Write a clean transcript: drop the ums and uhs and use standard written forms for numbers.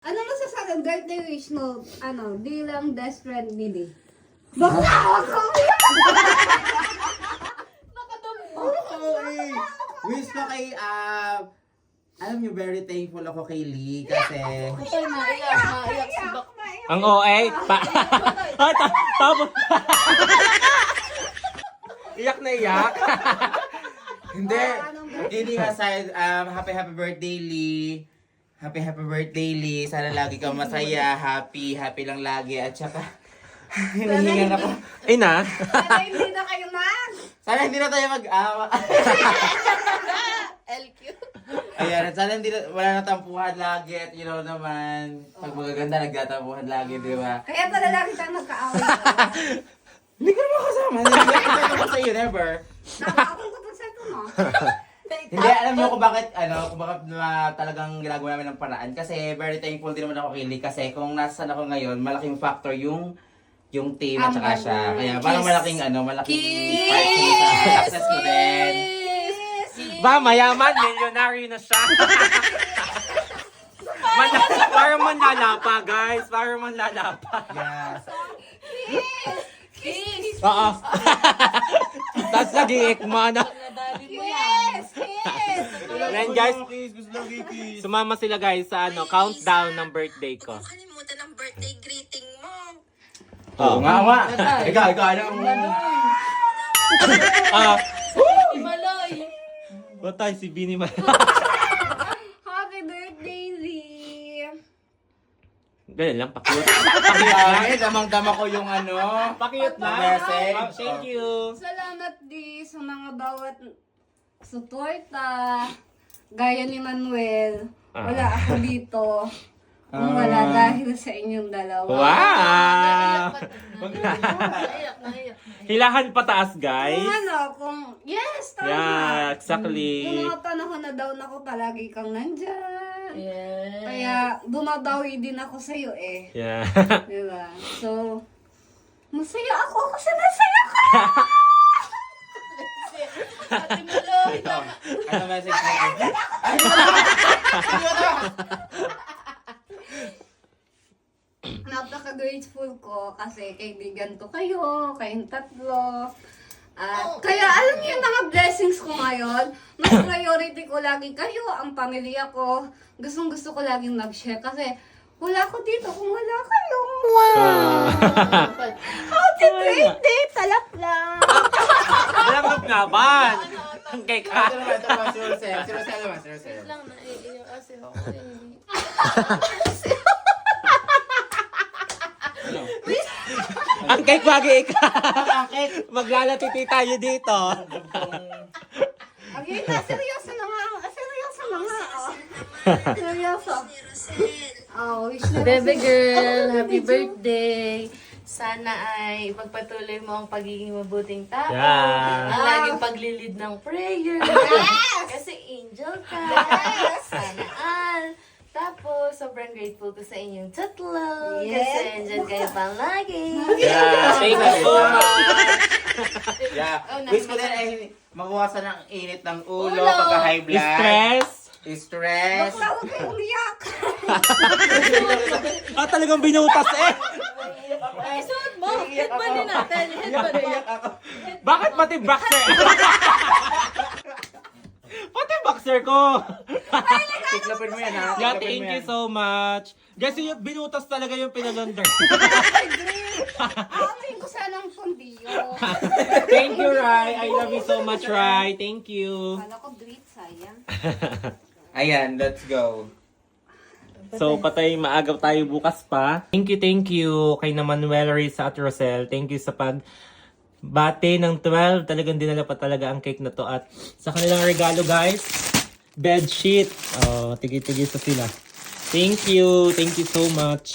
Ano masasabi? Birthday wish mo, di lang best friend nili. Bakla ako! Okay. Wish ko kay, alam niyo, very thankful ako kay Lee kasi... Ay, naiyak si Bak. Ang OA. Tapos. Iyak na iyak. Hindi. Kidding aside, happy birthday, Lee. Happy birthday, Lee. Sana lagi kang masaya, happy lang lagi. At saka, hinihingan ako. Ay na. Sana hindi na kayo Sana hindi na tayo mag-awa. LQ. Ayan, at sana wala na tampuhan lagi. At you know naman, pag magaganda, nagtatampuhan lagi, di ba? Kaya pala lagi tayo nagkaaway. Hindi ka naman kasama. Hindi ko sa iyo, never. Tama akong kapagsabi mo. Hindi, alam niyo kung bakit, talagang ginagawa namin ng paraan. Kasi very thankful din naman ako kay Lee. Kasi kung nasan ako ngayon, malaking factor yung team at saka siya. Kaya parang malaking part sa success ko din. Ba, mayaman, millionary na siya. Parang manlalapa, guys. Parang manlalapa. Yes. Kiss! Oo. Tapos nag-iikma na. Nadali mo yan. Yes! Yes! Then guys, sumama sila guys sa countdown ng birthday ko. Kalimutan ng birthday greeting mo. Oo nga. Ikaw, ano? Himaloy! Batay si Bini man. Happy birthday, Lee! Ganyan lang, pakiyot. Ay, damang-dama ko yung Pakiyot lang. message. Thank you. Salamat di sa mga bawat suporta. Gaya ni Manuel. Wala ako dito. Kung wala dahil sa inyong dalawa. Wow! Naiyak. Hilahan pataas, guys. Yes, tama. Yeah, exactly. Yung mga panahon na down ako, palagi kang nandyan. Yes. Kaya bumabawi din ako sa'yo eh. Yeah. Diba? So, masaya ako kasi nasaya ka! Ate Maloy! Ano message mo? Napaka-grateful ko kasi kaibigan ko kayo, kayong tatlo. At kaya alam niyo yung mga blessings ko ngayon, mas priority ko lagi kayo, ang pamilya ko. Gustong gusto ko laging mag-share kasi wala ko dito kung wala kayo. Happy birthday! Talap lang! Alam mo nga ba? Ang cake ka. Seryoso. Lang naiiyak kasi ako eh. Ang cake bagay ka. Maglalatiti tayo dito. Ayun na, seryoso na nga. Seryoso na nga. Seryoso. Wish na Bebe kasi- girl, happy birthday! Sana ay pagpatuloy mo ang pagiging mabuting tao. Yeah. Ang laging paglilid ng prayer. Kasi angel ka. Sana all. Tapos, sobrang grateful ko sa inyong tatlo. Kasi Yes. andyan kayo palagi. Yeah, thank you so much. Yeah. Wish ko din ay mabawasan ang init ng ulo, Ulo. pagka-high blood. Stress. Bakla, huwag kayo umiyak. Talagang binutas eh. Ay, suot mo! Headband din natin. Headband mo. Bakit pati boxer? Pati boxer ko. Tiklapin mo yan, ha? Yeah, Tiklapin thank mo you yan. so much. Guys, yung binutas talaga yung pinalonder. Amin ko sanang pundiyo. Thank you, Rai. I love you so much, Rai. Thank you. Kala ko great, sayang. Ayan, let's go. So, patay maagaw tayo bukas pa. Thank you kay na Manuel Risa at Rosel. Thank you sa bate ng 12. Talagang dinala pa talaga ang cake na to. At sa kanilang regalo, guys, bed sheet. Oh, tigi-tigi sa sila. Thank you so much.